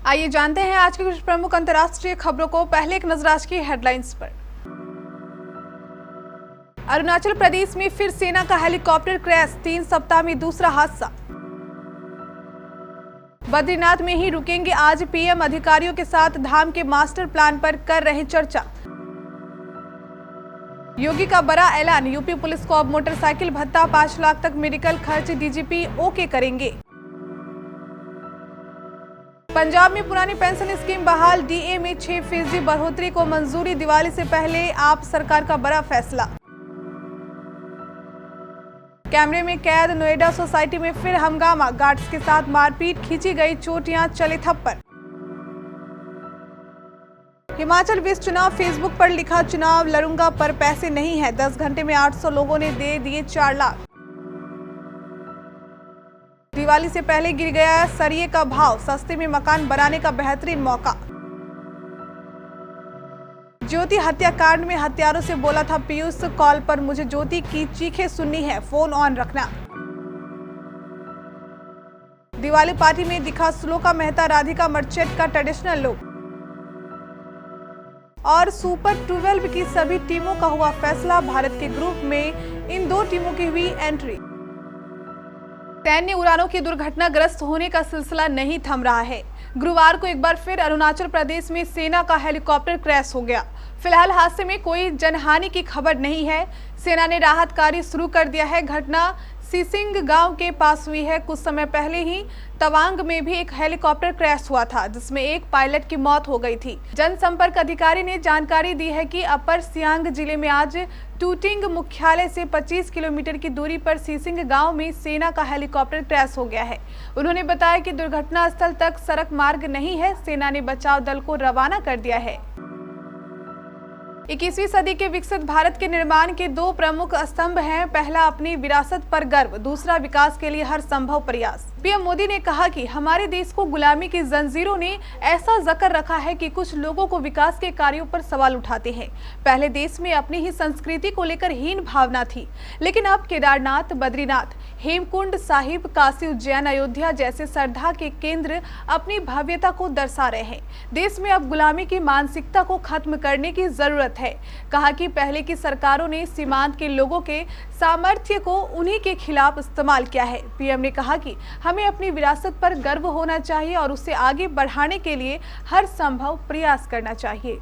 आइए जानते हैं आज की कुछ प्रमुख अंतर्राष्ट्रीय खबरों को। पहले एक नजर आज की हेडलाइंस पर। अरुणाचल प्रदेश में फिर सेना का हेलीकॉप्टर क्रैश, 3 सप्ताह में दूसरा हादसा। बद्रीनाथ में ही रुकेंगे आज पीएम, अधिकारियों के साथ धाम के मास्टर प्लान पर कर रहे चर्चा। योगी का बड़ा ऐलान, यूपी पुलिस को अब मोटरसाइकिल भत्ता, 5 लाख तक मेडिकल खर्च डीजीपी ओके करेंगे। पंजाब में पुरानी पेंशन स्कीम बहाल, डीए में 6% बढ़ोतरी को मंजूरी, दिवाली से पहले आप सरकार का बड़ा फैसला। कैमरे में कैद, नोएडा सोसाइटी में फिर हंगामा, गार्ड्स के साथ मारपीट, खींची गई चोटियां, चले थप्पड़। हिमाचल विस चुनाव, फेसबुक पर लिखा चुनाव लड़ूंगा पर पैसे नहीं है, 10 घंटे में 800 लोगों ने दे दिए 4 लाख। दिवाली से पहले गिर गया सरिये का भाव, सस्ते में मकान बनाने का बेहतरीन मौका। ज्योति हत्याकांड में हत्यारों से बोला था पीयूष, कॉल पर मुझे ज्योति की चीखें सुननी है, फोन ऑन रखना। दिवाली पार्टी में दिखा श्लोका मेहता, राधिका मर्चेंट का ट्रेडिशनल लुक। और सुपर 12 की सभी टीमों का हुआ फैसला, भारत के ग्रुप में इन 2 टीमों की हुई एंट्री। सैन्य उड़ानों की दुर्घटनाग्रस्त होने का सिलसिला नहीं थम रहा है। गुरुवार को एक बार फिर अरुणाचल प्रदेश में सेना का हेलीकॉप्टर क्रैश हो गया। फिलहाल हादसे में कोई जनहानि की खबर नहीं है। सेना ने राहत कार्य शुरू कर दिया है। घटना सीसिंग गांव के पास हुई है। कुछ समय पहले ही तवांग में भी एक हेलीकॉप्टर क्रैश हुआ था, जिसमें एक पायलट की मौत हो गई थी। जनसंपर्क अधिकारी ने जानकारी दी है कि अपर सियांग जिले में आज टूटिंग मुख्यालय से 25 किलोमीटर की दूरी पर सीसिंग गांव में सेना का हेलीकॉप्टर क्रैश हो गया है। उन्होंने बताया कि दुर्घटना स्थल तक सड़क मार्ग नहीं है। सेना ने बचाव दल को रवाना कर दिया है। 21वीं सदी के विकसित भारत के निर्माण के 2 प्रमुख स्तंभ हैं। पहला, अपनी विरासत पर गर्व, दूसरा, विकास के लिए हर संभव प्रयास। पीएम मोदी ने कहा कि हमारे देश को गुलामी की जंजीरों ने ऐसा जकड़ रखा है कि कुछ लोगों को विकास के कार्यों पर सवाल उठाते हैं। पहले देश में अपनी ही संस्कृति को लेकर हीन भावना थी, लेकिन अब केदारनाथ, बद्रीनाथ, हेमकुंड साहिब, काशी, उज्जैन, अयोध्या जैसे श्रद्धा के केंद्र अपनी भव्यता को दर्शा रहे हैं। देश में अब गुलामी की मानसिकता को खत्म करने की जरूरत है। कहा कि पहले की सरकारों ने सीमांत के लोगों के सामर्थ्य को उन्हीं के खिलाफ इस्तेमाल किया है। पीएम ने कहा कि हमें अपनी विरासत पर गर्व होना चाहिए और उसे आगे बढ़ाने के लिए हर संभव प्रयास करना चाहिए।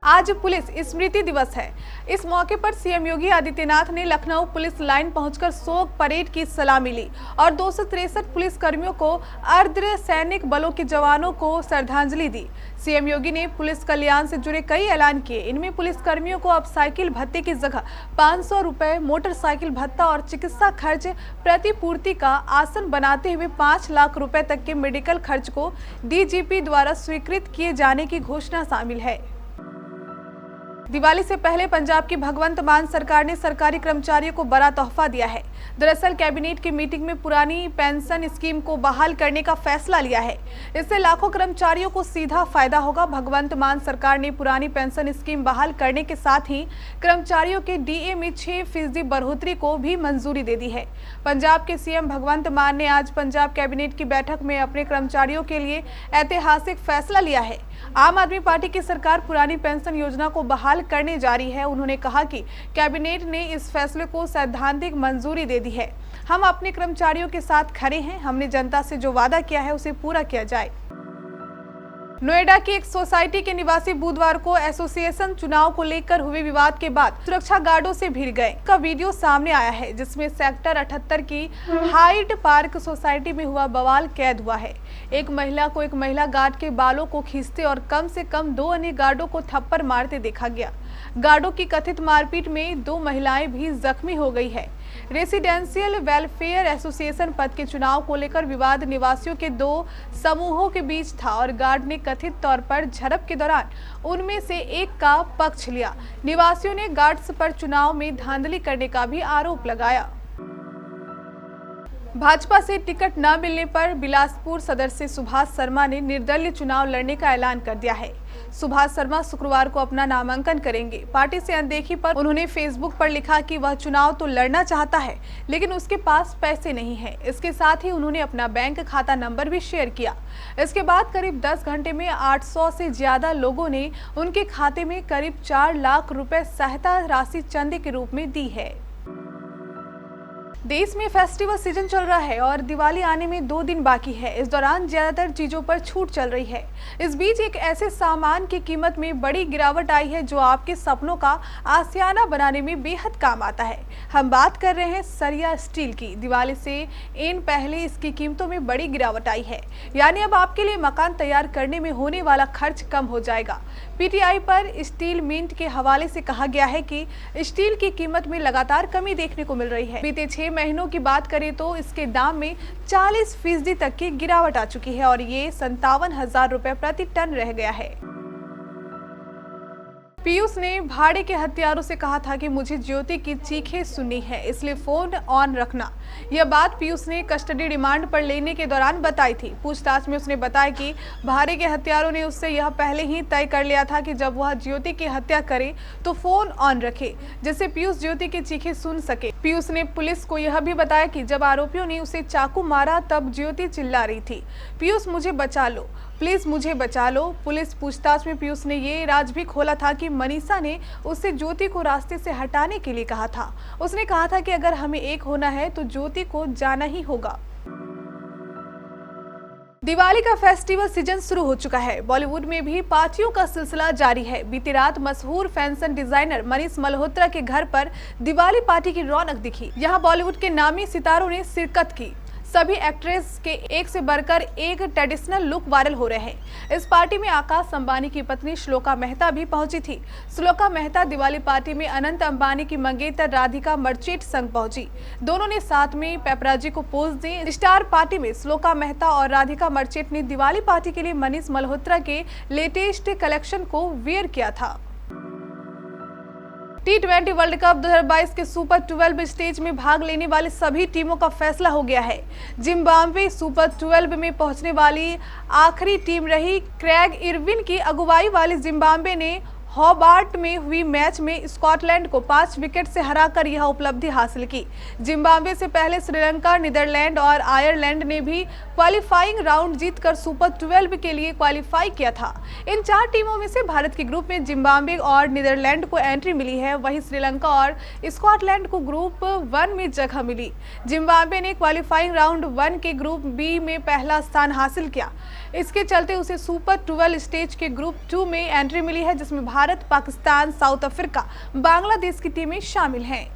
आज पुलिस स्मृति दिवस है। इस मौके पर सीएम योगी आदित्यनाथ ने लखनऊ पुलिस लाइन पहुंचकर शोक परेड की सलामी ली और 263 पुलिस कर्मियों को, अर्ध सैनिक बलों के जवानों को श्रद्धांजलि दी। सीएम योगी ने पुलिस कल्याण से जुड़े कई ऐलान किए। इनमें पुलिस कर्मियों को अब साइकिल भत्ते की जगह 500 रुपए मोटरसाइकिल भत्ता और चिकित्सा खर्च प्रतिपूर्ति का आसन बनाते हुए 5 लाख रुपए तक के मेडिकल खर्च को डीजीपी द्वारा स्वीकृत किए जाने की घोषणा शामिल है। दिवाली से पहले पंजाब की भगवंत मान सरकार ने सरकारी कर्मचारियों को बड़ा तोहफा दिया है। दरअसल कैबिनेट की मीटिंग में पुरानी पेंशन स्कीम को बहाल करने का फैसला लिया है। इससे लाखों कर्मचारियों को सीधा फायदा होगा। भगवंत मान सरकार ने पुरानी पेंशन स्कीम बहाल करने के साथ ही कर्मचारियों के डीए में 6% बढ़ोतरी को भी मंजूरी दे दी है। पंजाब के सीएम भगवंत मान ने आज पंजाब कैबिनेट की बैठक में अपने कर्मचारियों के लिए ऐतिहासिक फैसला लिया है। आम आदमी पार्टी की सरकार पुरानी पेंशन योजना को बहाल करने जा रही है। उन्होंने कहा कि कैबिनेट ने इस फैसले को सैद्धांतिक मंजूरी दे दी है। हम अपने कर्मचारियों के साथ खड़े हैं। हमने जनता से जो वादा किया है उसे पूरा किया जाए। नोएडा की एक सोसाइटी के निवासी बुधवार को एसोसिएशन चुनाव को लेकर हुए विवाद के बाद सुरक्षा गार्डों से भिड़ गए। का वीडियो सामने आया है, जिसमें सेक्टर 78 की हाइट पार्क सोसाइटी में हुआ बवाल कैद हुआ है। एक महिला को एक महिला गार्ड के बालों को खींचते और कम से कम 2 अन्य गार्डों को थप्पड़ मारते देखा गया। गार्डों की कथित मारपीट में 2 महिलाएं भी जख्मी हो गई है। रेसिडेंशियल वेलफेयर एसोसिएशन पद के चुनाव को लेकर विवाद निवासियों के 2 समूहों के बीच था और गार्ड ने कथित तौर पर झड़प के दौरान उनमें से एक का पक्ष लिया। निवासियों ने गार्ड्स पर चुनाव में धांधली करने का भी आरोप लगाया। भाजपा से टिकट न मिलने पर बिलासपुर सदर से सुभाष शर्मा ने निर्दलीय चुनाव लड़ने का ऐलान कर दिया है। सुभाष शर्मा शुक्रवार को अपना नामांकन करेंगे। पार्टी से अनदेखी पर उन्होंने फेसबुक पर लिखा कि वह चुनाव तो लड़ना चाहता है, लेकिन उसके पास पैसे नहीं है। इसके साथ ही उन्होंने अपना बैंक खाता नंबर भी शेयर किया। इसके बाद करीब 10 घंटे में 800 से ज्यादा लोगों ने उनके खाते में करीब 4 लाख रुपए सहायता राशि चंदे के रूप में दी है। देश में फेस्टिवल सीजन चल रहा है और दिवाली आने में 2 दिन बाकी है। इस दौरान ज्यादातर चीजों पर छूट चल रही है। इस बीच एक ऐसे सामान की कीमत में बड़ी गिरावट आई है जो आपके सपनों का आशियाना बनाने में बेहद काम आता है। हम बात कर रहे हैं सरिया स्टील की। दिवाली से इन पहले इसकी कीमतों में बड़ी गिरावट आई है, यानी अब आपके लिए मकान तैयार करने में होने वाला खर्च कम हो जाएगा। पीटीआई पर स्टील मिंट के हवाले से कहा गया है कि स्टील की कीमत में लगातार कमी देखने को मिल रही है। बीते 6 महीनों की बात करें तो इसके दाम में 40% तक की गिरावट आ चुकी है और ये 57,000 रुपए प्रति टन रह गया है। पीयूष ने भाड़े के हत्यारों से कहा था कि मुझे ज्योति की चीखें सुननी है, इसलिए फोन ऑन रखना। यह बात पीयूष ने कस्टडी रिमांड पर लेने के दौरान बताई थी। पूछताछ में उसने बताया कि भाड़े के हत्यारों ने उससे यह पहले ही तय कर लिया था कि जब वह ज्योति की हत्या करे तो फोन ऑन रखे, जिससे पीयूष ज्योति की चीखें सुन सके। पीयूष ने पुलिस को यह भी बताया कि जब आरोपियों ने उसे चाकू मारा तब ज्योति चिल्ला रही थी, पीयूष मुझे बचा लो, प्लीज मुझे बचा लो। पुलिस पूछताछ में पीयूष ने ये राज भी खोला था कि मनीषा ने उससे ज्योति को रास्ते से हटाने के लिए कहा था। उसने कहा था कि अगर हमें एक होना है तो ज्योति को जाना ही होगा। दिवाली का फेस्टिवल सीजन शुरू हो चुका है। बॉलीवुड में भी पार्टियों का सिलसिला जारी है। बीती रात मशहूर फैशन डिजाइनर मनीष मल्होत्रा के घर पर दिवाली पार्टी की रौनक दिखी। यहाँ बॉलीवुड के नामी सितारों ने शिरकत की। सभी एक्ट्रेस के एक से बढ़कर एक ट्रेडिशनल लुक वायरल हो रहे हैं। इस पार्टी में आकाश अंबानी की पत्नी श्लोका मेहता भी पहुंची थी। श्लोका मेहता दिवाली पार्टी में अनंत अंबानी की मंगेतर राधिका मर्चेंट संग पहुंची। दोनों ने साथ में पेपराजी को पोज दी। स्टार पार्टी में श्लोका मेहता और राधिका मर्चेंट ने दिवाली पार्टी के लिए मनीष मल्होत्रा के लेटेस्ट कलेक्शन को वियर किया था। T20 वर्ल्ड कप 2022 के सुपर 12 स्टेज में भाग लेने वाली सभी टीमों का फैसला हो गया है। जिम्बाब्वे सुपर 12 में पहुंचने वाली आखिरी टीम रही। क्रेग इरविन की अगुवाई वाली जिम्बाब्वे ने हॉबार्ट में हुई मैच में स्कॉटलैंड को 5 विकेट से हराकर यह उपलब्धि हासिल की। जिम्बाब्वे से पहले श्रीलंका, नीदरलैंड और आयरलैंड ने भी क्वालिफाइंग राउंड जीतकर सुपर 12 के लिए क्वालिफाई किया था। इन 4 टीमों में से भारत के ग्रुप में जिम्बाब्वे और नीदरलैंड को एंट्री मिली है, वहीं श्रीलंका और स्कॉटलैंड को ग्रुप 1 में जगह मिली। जिम्बाब्वे ने क्वालिफाइंग राउंड 1 के ग्रुप बी में पहला स्थान हासिल किया। इसके चलते उसे सुपर 12 स्टेज के ग्रुप 2 में एंट्री मिली है, जिसमें भारत, पाकिस्तान, साउथ अफ्रीका, बांग्लादेश की टीमें शामिल हैं।